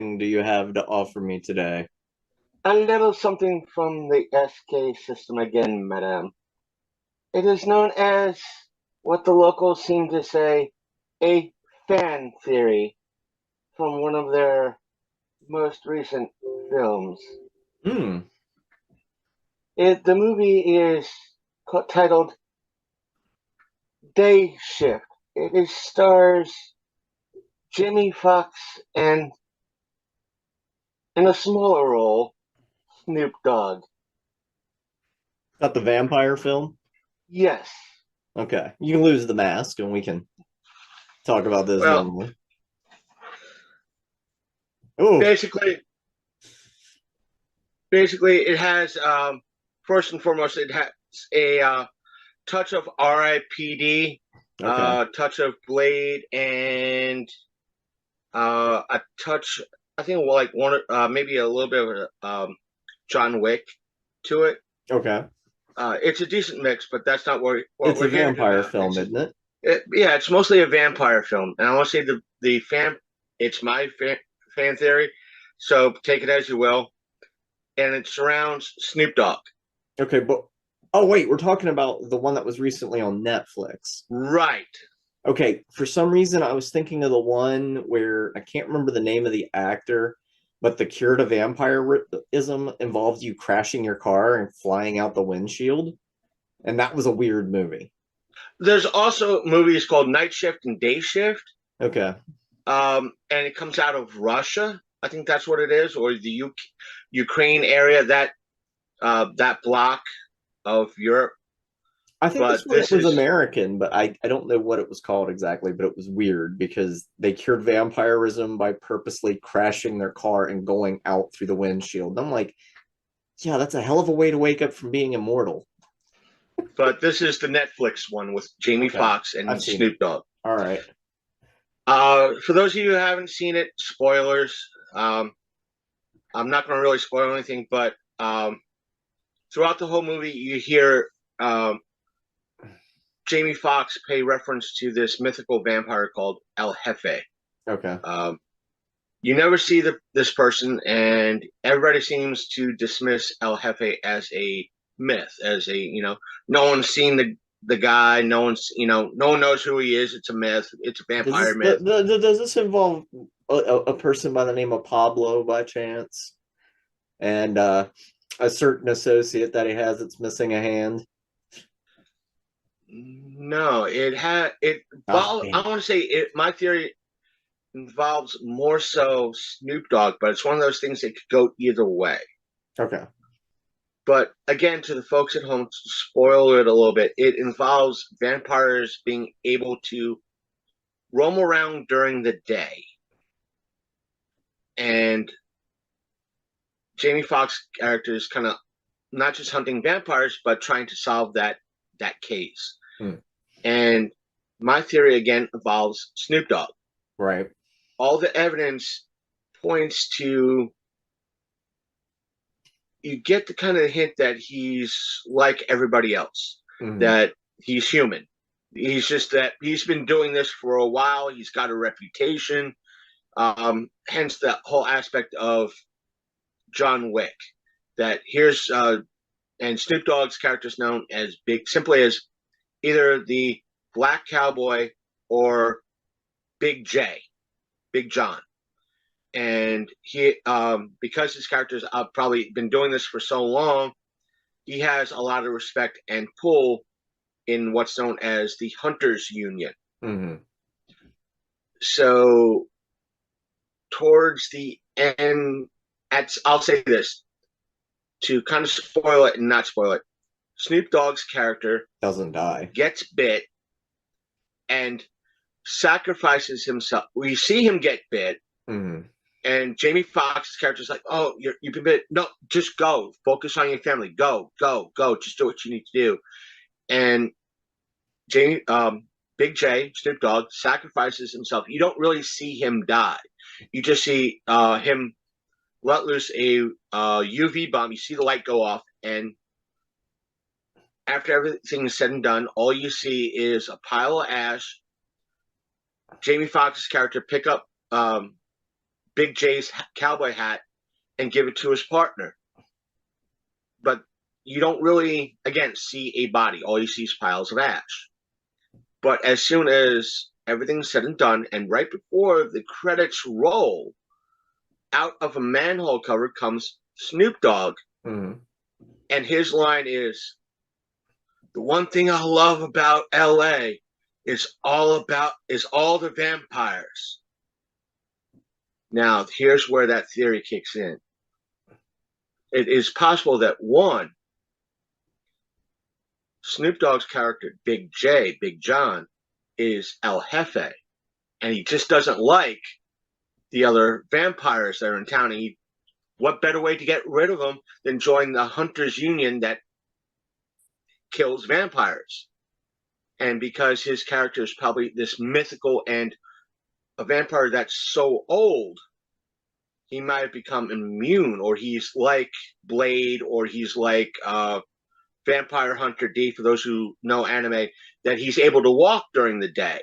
do you have to offer me today? A little something from the SK system again, madame. It is known as what the locals seem to say a fan theory from one of their most recent films. Hmm. The movie is titled Day Shift. Stars Jimmy Fox and, in a smaller role, Snoop Dogg. Got the vampire film? Yes. Okay. You can lose the mask and we can talk about this Well, normally. Oh, basically, basically, it has first and foremost, it has a touch of R.I.P.D., okay. touch of Blade, and a touch. I think like one, maybe a little bit of John Wick to it. Okay. It's a decent mix, but that's not what It's a we're here to vampire about. film, isn't it? Yeah, it's mostly a vampire film, and I want to say the fan. It's my fan theory, so take it as you will. And it surrounds Snoop Dogg. Okay, but oh wait, we're talking about the one that was recently on Netflix. Right. Okay, for some reason I was thinking of the one where I can't remember the name of the actor, but the cure to vampirism involves you crashing your car and flying out the windshield, and that was a weird movie. There's also movies called Night Shift and Day Shift, Okay. and it comes out of Russia. I think that's what it is, or the Ukraine area, that block of Europe. I think this But one this was is American, but I don't know what it was called exactly, but it was weird because they cured vampirism by purposely crashing their car and going out through the windshield. And I'm like, yeah, that's a hell of a way to wake up from being immortal. this is the Netflix one with Jamie Okay. Foxx I've and seen it. Snoop Dogg. All right. For those of you who haven't seen it, spoilers. I'm not going to really spoil anything, but throughout the whole movie, you hear um, Jamie Foxx pay reference to this mythical vampire called El Jefe. Okay. Um, you never see this person, and everybody seems to dismiss El Jefe as a myth, as a no one's seen the guy, no one knows who he is. It's a myth. It's a Does vampire this myth. does this involve a person by the name of Pablo by chance, and a certain associate that he has that's missing a hand? No, it had it. Ah, Well, damn I it. want to say it. My theory involves more so Snoop Dogg, but it's one of those things that could go either way. Okay. But again, to the folks at home, to spoil it a little bit, it involves vampires being able to roam around during the day. And Jamie Foxx character is kind of not just hunting vampires, but trying to solve that case. Hmm. And my theory again involves Snoop Dogg. Right. All the evidence points to you get the kind of hint that he's like everybody else, Mhm. that he's human. He's just that he's been doing this for a while. He's got a reputation. Hence the whole aspect of John Wick. That here's and Snoop Dogg's character is known as simply as either the Black Cowboy or Big J, Big John. And he, because his character's probably been doing this for so long, he has a lot of respect and pull in what's known as the Hunters Union. Mhm. So towards the end, I'll say this to kind of spoil it and not spoil it. Snoop Dogg's character Doesn't die. gets bit and sacrifices himself. We see him get bit, Mhm. and Jamie Foxx's character is like, "Oh, you've been bit. No, just go. Focus on your family. Go, go, go. Just do what you need to do." And Jamie, Big J, Snoop Dogg, sacrifices himself. You don't really see him die. You just see him let loose a UV bomb. You see the light go off, and after everything is said and done, all you see is a pile of ash. Jamie Foxx's character pick up Big J's cowboy hat and give it to his partner. But you don't really, again, see a body. All you see is piles of ash. But as soon as everything's said and done, and right before the credits roll, out of a manhole cover comes Snoop Dogg. Mm-hmm. And his line is, the one thing I love about LA is all the vampires. Now, here's where that theory kicks in. It is possible that one, Snoop Dogg's character, Big J, Big John, is El Jefe, and he just doesn't like the other vampires that are in town. And what better way to get rid of them than join the Hunters Union that kills vampires? And because his character is probably this mythical and a vampire that's so old, he might have become immune, or he's like Blade, or he's like Vampire Hunter D, for those who know anime, that he's able to walk during the day,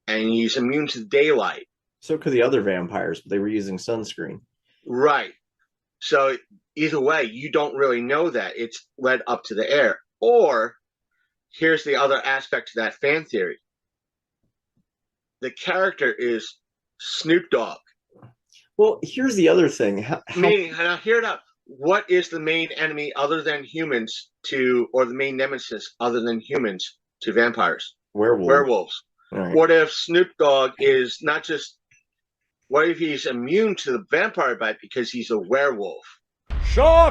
and he's immune to daylight. So could the other vampires, but they were using sunscreen. Right. So either way, you don't really know that. It's led up to the air. Or here's the other aspect to that fan theory. The character is Snoop Dogg. Well, here's the other thing. Meaning, now hear it out. What is the main enemy other than humans or the main nemesis other than humans to vampires? Werewolves. Right. What if Snoop Dogg is not just, what if he's immune to the vampire bite because he's a werewolf? Sure.